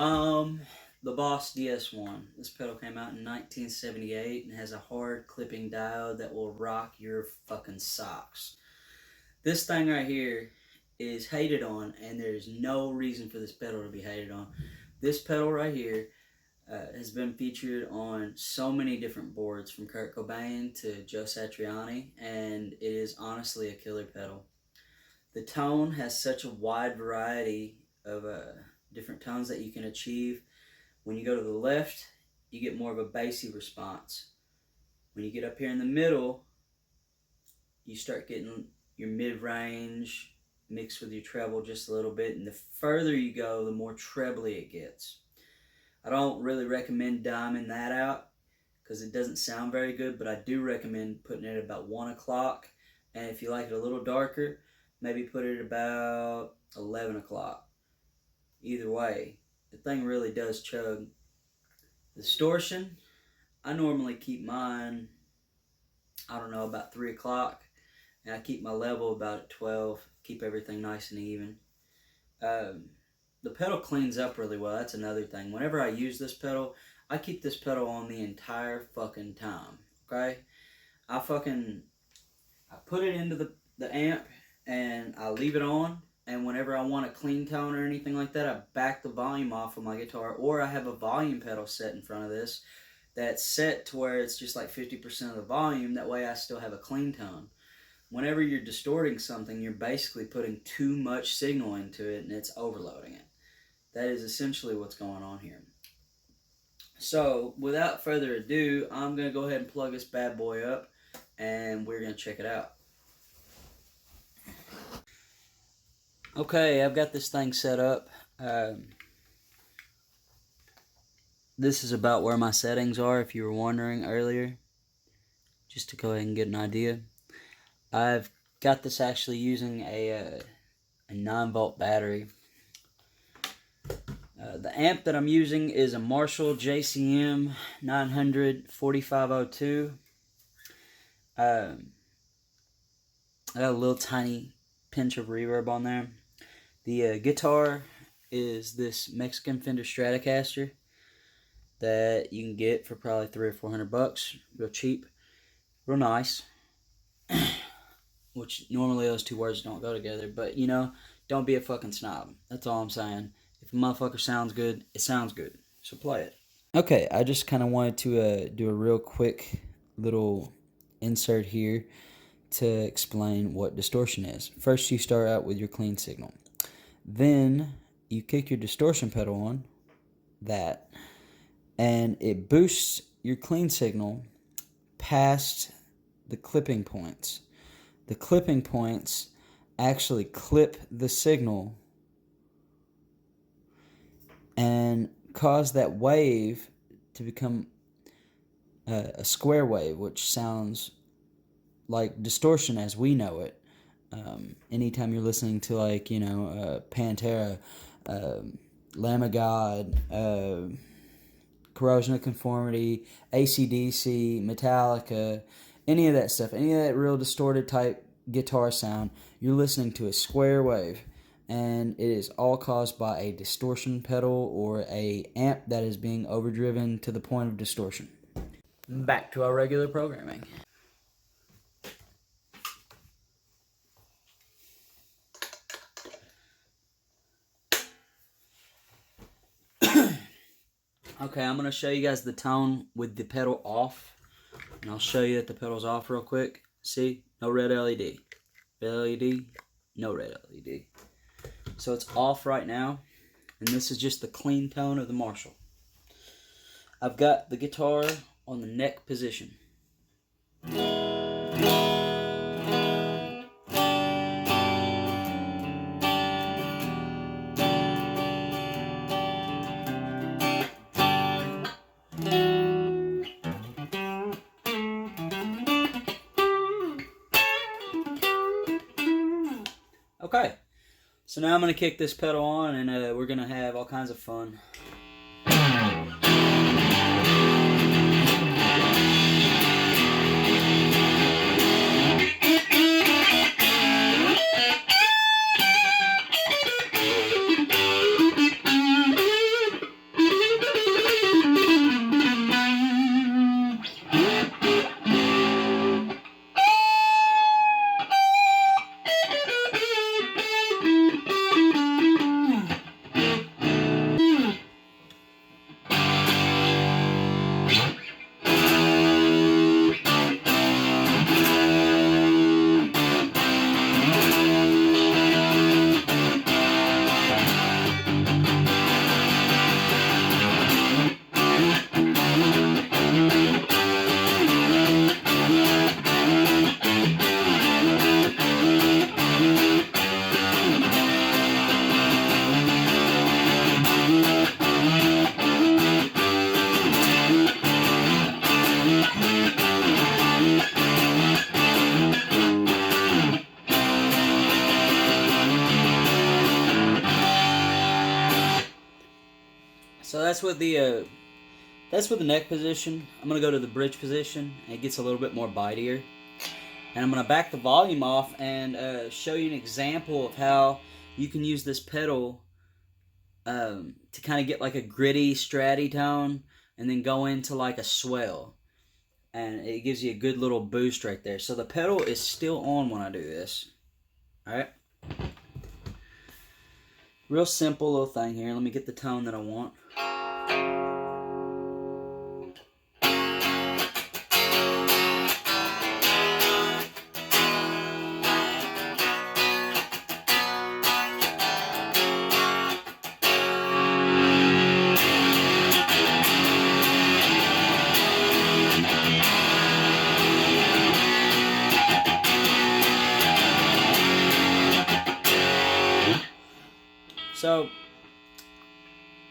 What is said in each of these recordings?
The Boss ds1. This pedal came out in 1978 and has a hard clipping diode that will rock your fucking socks. This thing right here is hated on, and there's no reason for this pedal to be hated on. This pedal right here has been featured on so many different boards, from Kurt Cobain to Joe Satriani, and it is honestly a killer pedal. The tone has such a wide variety of different tones that you can achieve. When you go to the left, you get more of a bassy response. When you get up here in the middle, you start getting your mid-range mixed with your treble just a little bit, and the further you go, the more trebly it gets. I don't really recommend diming that out because it doesn't sound very good, but I do recommend putting it at about 1 o'clock, and if you like it a little darker, maybe put it at about 11 o'clock. Either way, the thing really does chug. The distortion, I normally keep mine, about 3 o'clock, and I keep my level about at 12, keep everything nice and even. The pedal cleans up really well. That's another thing. Whenever I use this pedal, I keep this pedal on the entire fucking time, okay? I put it into the amp, and I leave it on, and whenever I want a clean tone or anything like that, I back the volume off of my guitar, or I have a volume pedal set in front of this that's set to where it's just like 50% of the volume. That way I still have a clean tone. Whenever you're distorting something, you're basically putting too much signal into it, and it's overloading it. That is essentially what's going on here. So, without further ado, I'm going to go ahead and plug this bad boy up, and we're going to check it out. Okay, I've got this thing set up. This is about where my settings are, if you were wondering earlier, just to go ahead and get an idea. I've got this actually using a 9-volt battery. The amp that I'm using is a Marshall JCM 900 4502. I got a little tiny pinch of reverb on there. The guitar is this Mexican Fender Stratocaster that you can get for probably $300 or $400, real cheap, real nice. Which normally those two words don't go together, but don't be a fucking snob. That's all I'm saying. If a motherfucker sounds good, it sounds good. So play it. Okay, I just kind of wanted to do a real quick little insert here to explain what distortion is. First, you start out with your clean signal. Then you kick your distortion pedal on, and it boosts your clean signal past the clipping points. The clipping points actually clip the signal and cause that wave to become a square wave, which sounds like distortion as we know it. Anytime you're listening to Pantera, Lamb of God, Corrosion of Conformity, AC/DC, Metallica, any of that stuff, any of that real distorted type guitar sound, you're listening to a square wave, and it is all caused by a distortion pedal or a amp that is being overdriven to the point of distortion. Back to our regular programming. Okay, I'm going to show you guys the tone with the pedal off. And I'll show you that the pedal's off real quick. See? No red LED. Red LED, no red LED. So it's off right now. And this is just the clean tone of the Marshall. I've got the guitar on the neck position. Okay, so now I'm going to kick this pedal on, and we're going to have all kinds of fun. So that's with the neck position. I'm gonna go to the bridge position, and it gets a little bit more bitier. And I'm gonna back the volume off and show you an example of how you can use this pedal to kind of get like a gritty, stratty tone, and then go into like a swell. And it gives you a good little boost right there. So the pedal is still on when I do this. Alright? Real simple little thing here. Let me get the tone that I want. So,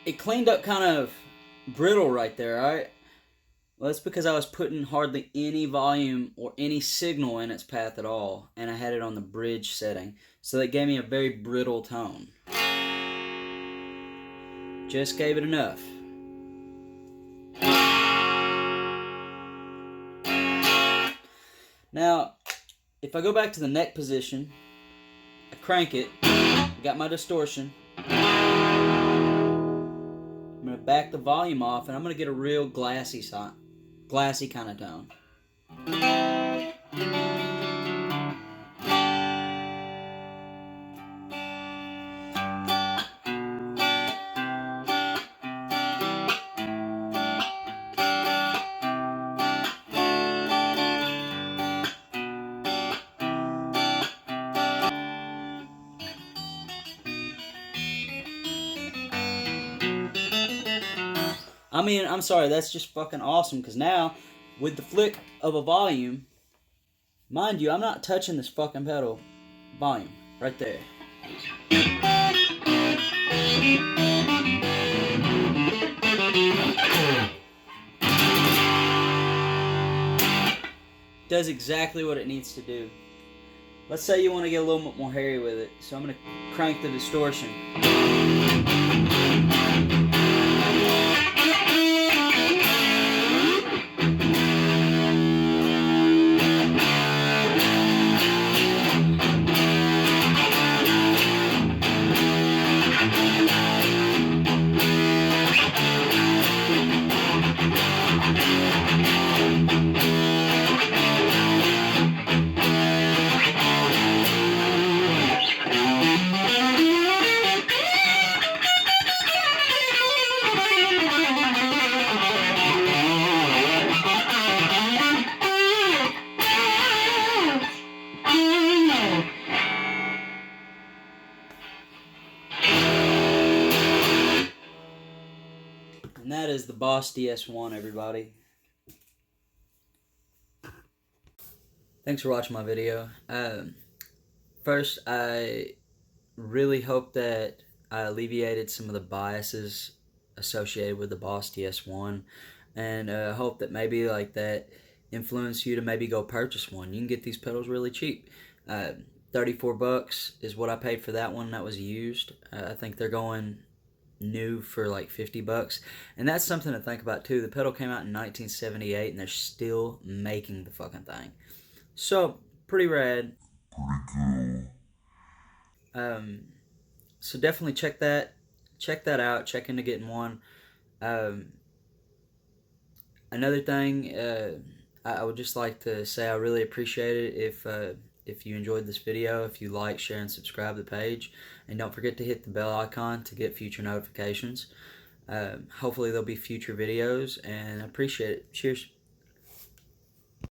it cleaned up kind of brittle right there, alright? Well, that's because I was putting hardly any volume or any signal in its path at all, and I had it on the bridge setting. So that gave me a very brittle tone. Just gave it enough. Now, if I go back to the neck position, I crank it, got my distortion. I'm going to back the volume off, and I'm going to get a real glassy kind of tone. I mean, I'm sorry, that's just fucking awesome, because now, with the flick of a volume, mind you, I'm not touching this fucking pedal. Volume, right there. Does exactly what it needs to do. Let's say you want to get a little bit more hairy with it, so I'm going to crank the distortion. And that is the Boss ds1, everybody. Thanks for watching my video. First, I really hope that I alleviated some of the biases associated with the Boss ds1, and hope that maybe like that influenced you to maybe go purchase one. You can get these pedals really cheap. 34 bucks is what I paid for that one. That was used. I think they're going new for like 50 bucks, and that's something to think about too. The pedal came out in 1978 and they're still making the fucking thing, so pretty rad. Pretty cool. So definitely check that out, check into getting one. Another thing, I would just like to say I really appreciate it if you enjoyed this video, if you like, share, and subscribe to the page. And don't forget to hit the bell icon to get future notifications. Hopefully there'll be future videos, and I appreciate it. Cheers.